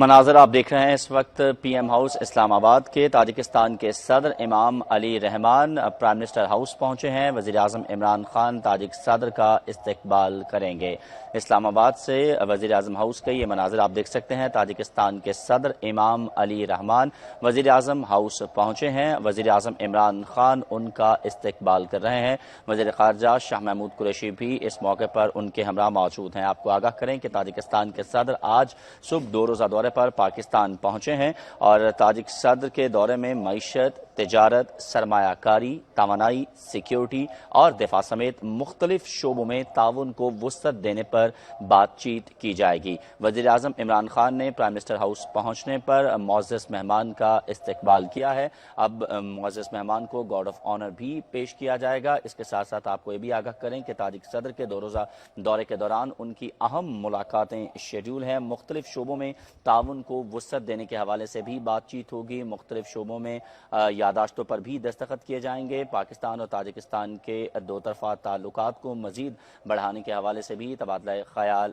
مناظر آپ دیکھ رہے ہیں اس وقت پی ایم ہاؤس اسلام آباد کے۔ تاجکستان کے صدر امام علی رحمان پرائم منسٹر ہاؤس پہنچے ہیں۔ وزیر اعظم عمران خان تاجک صدر کا استقبال کریں گے۔ اسلام آباد سے وزیر اعظم ہاؤس کے یہ مناظر آپ دیکھ سکتے ہیں۔ تاجکستان کے صدر امام علی رحمان وزیر اعظم ہاؤس پہنچے ہیں۔ وزیر اعظم عمران خان ان کا استقبال کر رہے ہیں۔ وزیر خارجہ شاہ محمود قریشی بھی اس موقع پر ان کے ہمراہ موجود ہیں۔ آپ کو آگاہ کریں کہ تاجکستان کے صدر آج صبح 2 روزہ دورے پر پاکستان پہنچے ہیں اور تاجک صدر کے دورے میں معیشت، تجارت، سرمایہ کاری، توانائی، سیکیورٹی اور دفاع سمیت مختلف شعبوں میں تعاون کو وسعت دینے پر بات چیت کی جائے گی۔ وزیر اعظم عمران خان نے پرائم منسٹر ہاؤس پہنچنے پر معزز مہمان کا استقبال کیا ہے۔ اب معزز مہمان کو گارڈ آف آنر بھی پیش کیا جائے گا۔ اس کے ساتھ ساتھ آپ کو یہ بھی آگاہ کریں کہ تاجک صدر کے 2 روزہ دورے کے دوران ان کی اہم ملاقاتیں شیڈول ہیں۔ مختلف شعبوں میں تعاون کو وسعت دینے کے حوالے سے بھی بات چیت ہوگی۔ مختلف شعبوں میں یادداشتوں پر بھی دستخط کیے جائیں گے۔ پاکستان اور تاجکستان کے 2 طرفہ تعلقات کو مزید بڑھانے کے حوالے سے بھی تبادلہ خیال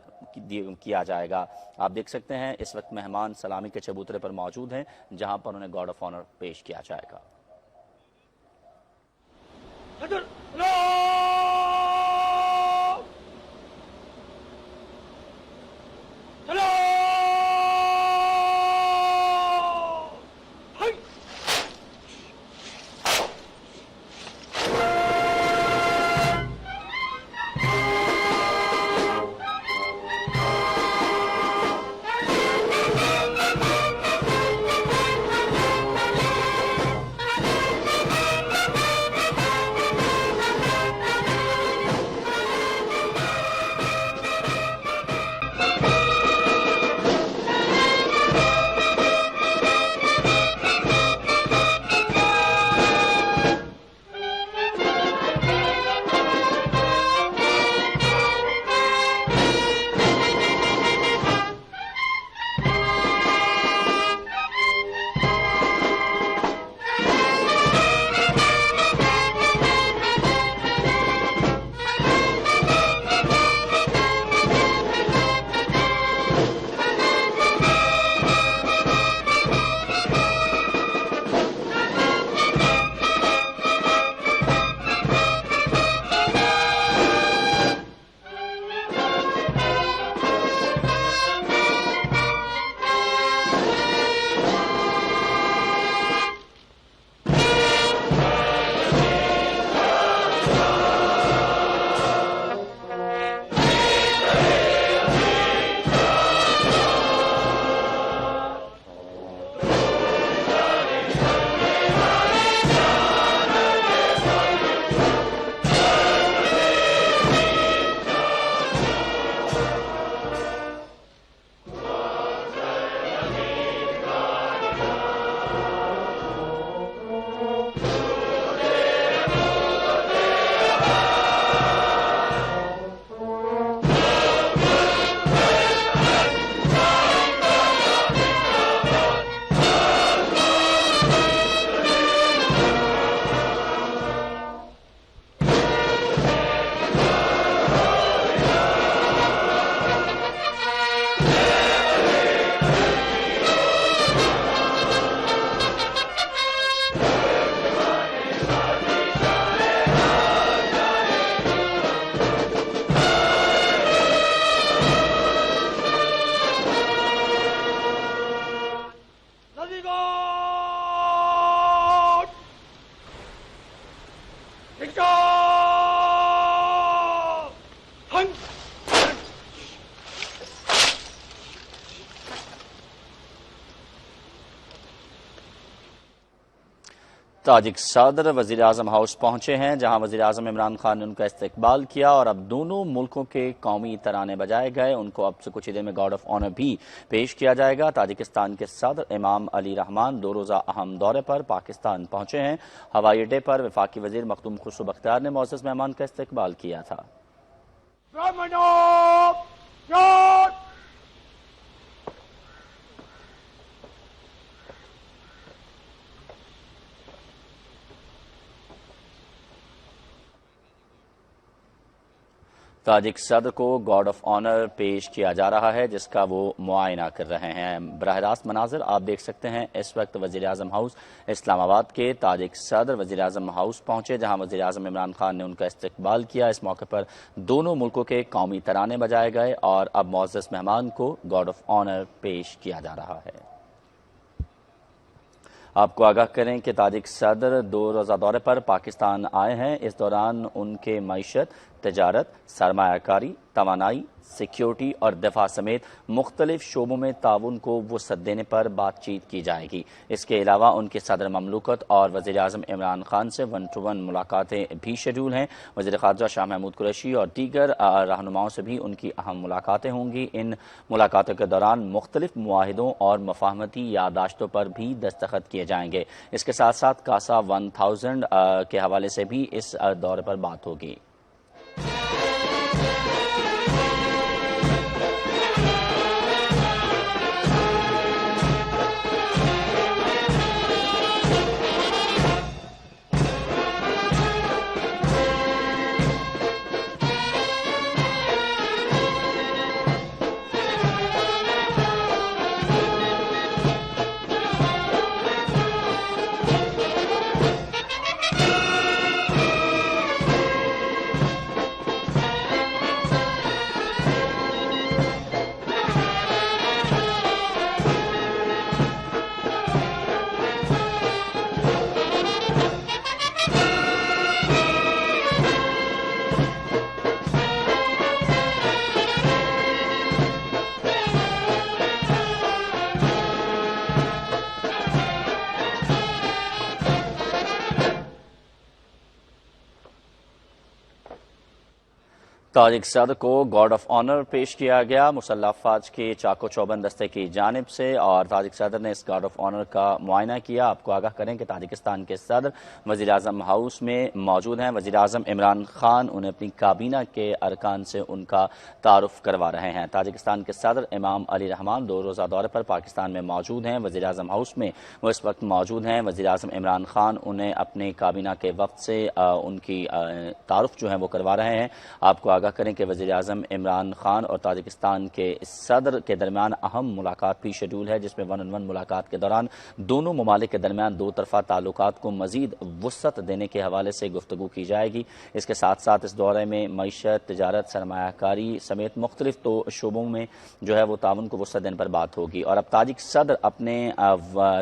کیا جائے گا۔ آپ دیکھ سکتے ہیں اس وقت مہمان سلامی کے چبوترے پر موجود ہیں جہاں پر انہیں گارڈ آف آنر پیش کیا جائے گا۔ تاجک صدر وزیر اعظم ہاؤس پہنچے ہیں جہاں وزیر اعظم عمران خان نے ان کا استقبال کیا اور اب دونوں ملکوں کے قومی ترانے بجائے گئے۔ ان کو اب سے کچھ ہی دیر میں گارڈ آف آنر بھی پیش کیا جائے گا۔ تاجکستان کے صدر امام علی رحمان 2 روزہ اہم دورے پر پاکستان پہنچے ہیں۔ ہوائی اڈے پر وفاقی وزیر مختوم خسرو بختیار نے معزز مہمان کا استقبال کیا تھا۔ ताजिक सदर को गार्ड ऑफ ऑनर पेश किया जा रहा है, जिसका वो मुआयना कर रहे हैं। बराह रास्त मनाजिर आप देख सकते हैं। इस वक्त वज़ीर आज़म हाउस इस्लामाबाद के ताजिक सदर वज़ीर आज़म हाउस पहुंचे, जहां वज़ीर आज़म इमरान खान ने उनका इस्तकबाल किया। इस मौके पर दोनों मुल्कों के कौमी तराने बजाए गए और अब मुअज़्ज़ज़ मेहमान को गार्ड ऑफ ऑनर पेश किया जा रहा है। आपको आगाह करें कि ताजिक सदर 2 रोज़ा दौरे पर पाकिस्तान आए हैं। इस दौरान उनके मईशत, तजारत, सरमायाकारी, तवानाई, सिक्योरिटी और दफा समेत मुख्तलिफ शोबों में ताउन को वुसअत देने पर बातचीत की जाएगी। इसके अलावा उनके सदर ममलूकत और वज़ीर आज़म इमरान खान से 1-to-1 मुलाकातें भी शेड्यूल हैं। वज़ीर ख़ारजा शाह महमूद कुरैशी और दीगर रहनुमाओं से भी उनकी अहम मुलाकातें होंगी। इन मुलाकातों के दौरान मुख्तलिफ मुआहिदों और मफाहमती यादाश्तों पर भी दस्तखत किए जाएंगे। इसके साथ साथ कासा 1000 के हवाले से भी इस दौरे पर बात होगी। ताजिक सदर को गार्ड ऑफ ऑनर पेश किया गया मुसल्लह अफवाज के चाको चौबंद दस्ते की जानिब से, और ताजिक सदर ने इस गार्ड ऑफ ऑनर का मुआयना किया। आपको आगाह करें कि ताजिकिस्तान के सदर वज़ीर आज़म हाउस में मौजूद हैं। वज़ीर आज़म इमरान खान उन्हें अपनी काबीना के अरकान से उनका तारुफ करवा रहे हैं। ताजिकिस्तान के सदर इमाम अली रहमान 2 रोज़ा दौरे पर पाकिस्तान में मौजूद हैं। वज़ीर आज़म हाउस में वो इस वक्त मौजूद हैं। वज़ीर आज़म इमरान खान उन्हें अपने काबीना के वक्त से उनकी तारुफ जो है वो करवा रहे हैं। आपको आगाह करें कि वज़ीर आज़म इमरान खान और ताजिकिस्तान के सदर के दरमियान अहम मुलाकात भी शेड्यूल है, जिसमें 1-on-1 मुलाकात के दौरान दोनों ममालिक के दरमियान 2 तरफ़ा ताल्लुकात को मज़ीद वुसअत देने के हवाले से गुफ्तगू की जाएगी। इसके साथ साथ इस दौरे में मईशत, तजारत, सरमायाकारी समेत मुख्तलिफ शोबों में जो है वो ताउन को वुसअत देने पर बात होगी। और अब ताजिक सदर अपने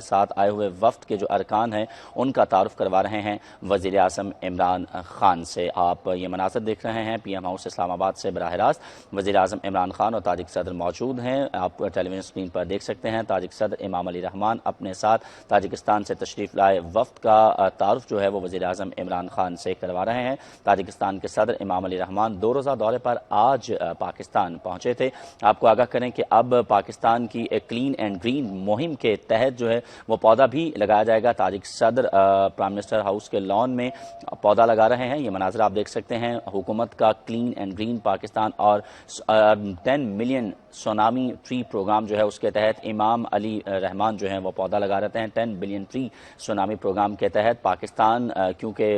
साथ आए हुए वफ्द के जो अरकान हैं उनका तारुफ करवा रहे हैं वज़ीर आज़म इमरान खान से। आप ये मनाज़र देख रहे हैं PM हाउस इस्लामाबाद से बराह रास्त। वज़ीर आज़म इमरान खान और ताजिक सदर मौजूद हैं। आप टेलीविजन स्क्रीन पर देख सकते हैं। ताजिक सदर इमामली रहमान अपने साथ ताजिकिस्तान से तशरीफ़ लाए वफ्द का तारुफ जो है वो वज़ीर आज़म इमरान खान से करवा रहे हैं। ताजिकिस्तान के सदर इमामली रहमान 2 रोज़ा दौरे पर आज पाकिस्तान पहुँचे थे। आपको आगाह करें कि अब पाकिस्तान की एक क्लीन एंड ग्रीन मुहिम के तहत जो है वो पौधा भी लगाया जाएगा। ताजिक सदर प्राइम मिनिस्टर हाउस के लॉन में पौधा लगा रहे हैं। ये मनाज़र आप देख सकते हैं। हुकूमत का क्लीन एंड ग्रीन पाकिस्तान और 10 मिलियन सोनामी ट्री प्रोग्राम जो है उसके तहत इमाम अली रहमान जो है वो पौधा लगा रहते हैं। 10 बिलियन ट्री सोनामी प्रोग्राम के तहत पाकिस्तान क्योंकि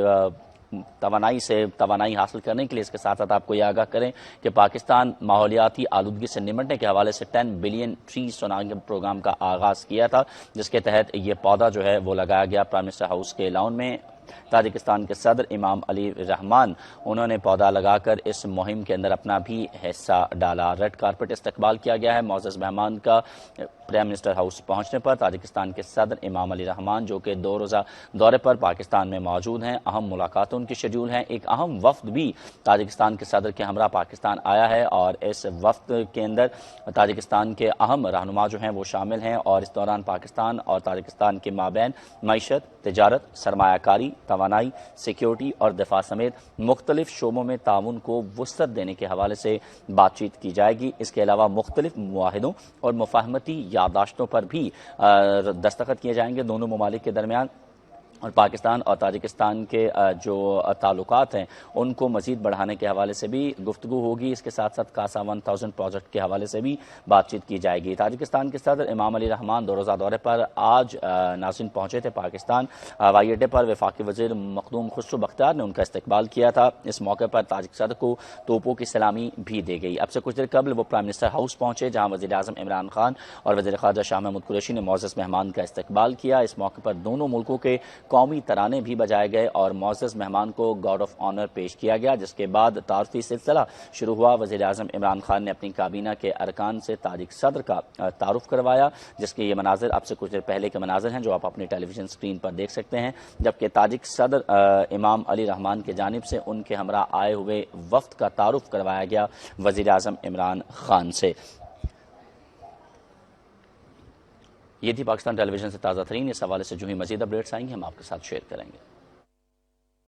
तवानाई हासिल करने के लिए, इसके साथ साथ आपको यह आगाह करें कि पाकिस्तान माहौलियाती आलूदगी से निपटने के हवाले से 10 बिलियन ट्री सोनामी प्रोग्राम का आगाज़ किया था, जिसके तहत ये पौधा जो है वो लगाया गया प्राइम मिनिस्टर हाउस के लॉन में। ताजिकिस्तान के सदर इमाम अली रहमान उन्होंने पौधा लगाकर इस मुहिम के अंदर अपना भी हिस्सा डाला। रेड कारपेट इस्तकबाल किया गया है मुअज़्ज़ज़ मेहमान का प्राइम मिनिस्टर हाउस पहुंचने पर। ताजिकिस्तान के सदर इमाम अली रहमान जो कि 2 रोज़ा दौरे पर पाकिस्तान में मौजूद हैं। अहम मुलाकातों उनकी शेड्यूल हैं। एक अहम वफ्द भी ताजिकिस्तान के सदर के हमरा पाकिस्तान आया है और इस वफ्द के अंदर ताजिकिस्तान के अहम रहनुमा जो हैं वो शामिल हैं और इस दौरान पाकिस्तान और ताजिकिस्तान के माबैन मईशत, तजारत, सरमायाकारी, तवानाई, सिक्योरिटी और दफा समेत मुख्तलिफ शोबों में ताउन को वुसअत देने के हवाले से बातचीत की जाएगी। इसके अलावा मुख्तलिफ मुआहिदों और मुफाहमती यादाश्तों पर भी दस्तखत किए जाएंगे दोनों ममालिक के दरमियान। اور پاکستان اور تاجکستان کے جو تعلقات ہیں ان کو مزید بڑھانے کے حوالے سے بھی گفتگو ہوگی۔ اس کے ساتھ ساتھ کاسا 1000 پروجیکٹ کے حوالے سے بھی بات چیت کی جائے گی۔ تاجکستان کے صدر امام علی رحمان 2 روزہ دورے پر آج ناظرین پہنچے تھے پاکستان۔ ہوائی اڈے پر وفاقی وزیر مخدوم خسرو بختیار نے ان کا استقبال کیا تھا۔ اس موقع پر تاجک صدر کو توپوں کی سلامی بھی دی گئی۔ اب سے کچھ دیر قبل وہ پرائم منسٹر ہاؤس پہنچے، جہاں وزیر اعظم عمران خان اور وزیر خارجہ شاہ محمود قریشی نے معزز مہمان کا استقبال کیا۔ اس موقع پر دونوں ملکوں کے قومی ترانے بھی بجائے گئے اور معزز مہمان کو گارڈ آف آنر پیش کیا گیا، جس کے بعد تعارفی سلسلہ شروع ہوا۔ وزیر اعظم عمران خان نے اپنی کابینہ کے ارکان سے تاجک صدر کا تعارف کروایا، جس کے یہ مناظر اب سے کچھ دیر پہلے کے مناظر ہیں جو آپ اپنی ٹیلی ویژن اسکرین پر دیکھ سکتے ہیں، جبکہ تاجک صدر امام علی رحمان کی جانب سے ان کے ہمراہ آئے ہوئے وفد کا تعارف کروایا گیا وزیر اعظم عمران خان سے۔ یہ تھی پاکستان ٹیلی ویژن سے تازہ ترین۔ اس حوالے سے جو ہی مزید اپڈیٹس آئیں گے ہم آپ کے ساتھ شیئر کریں گے۔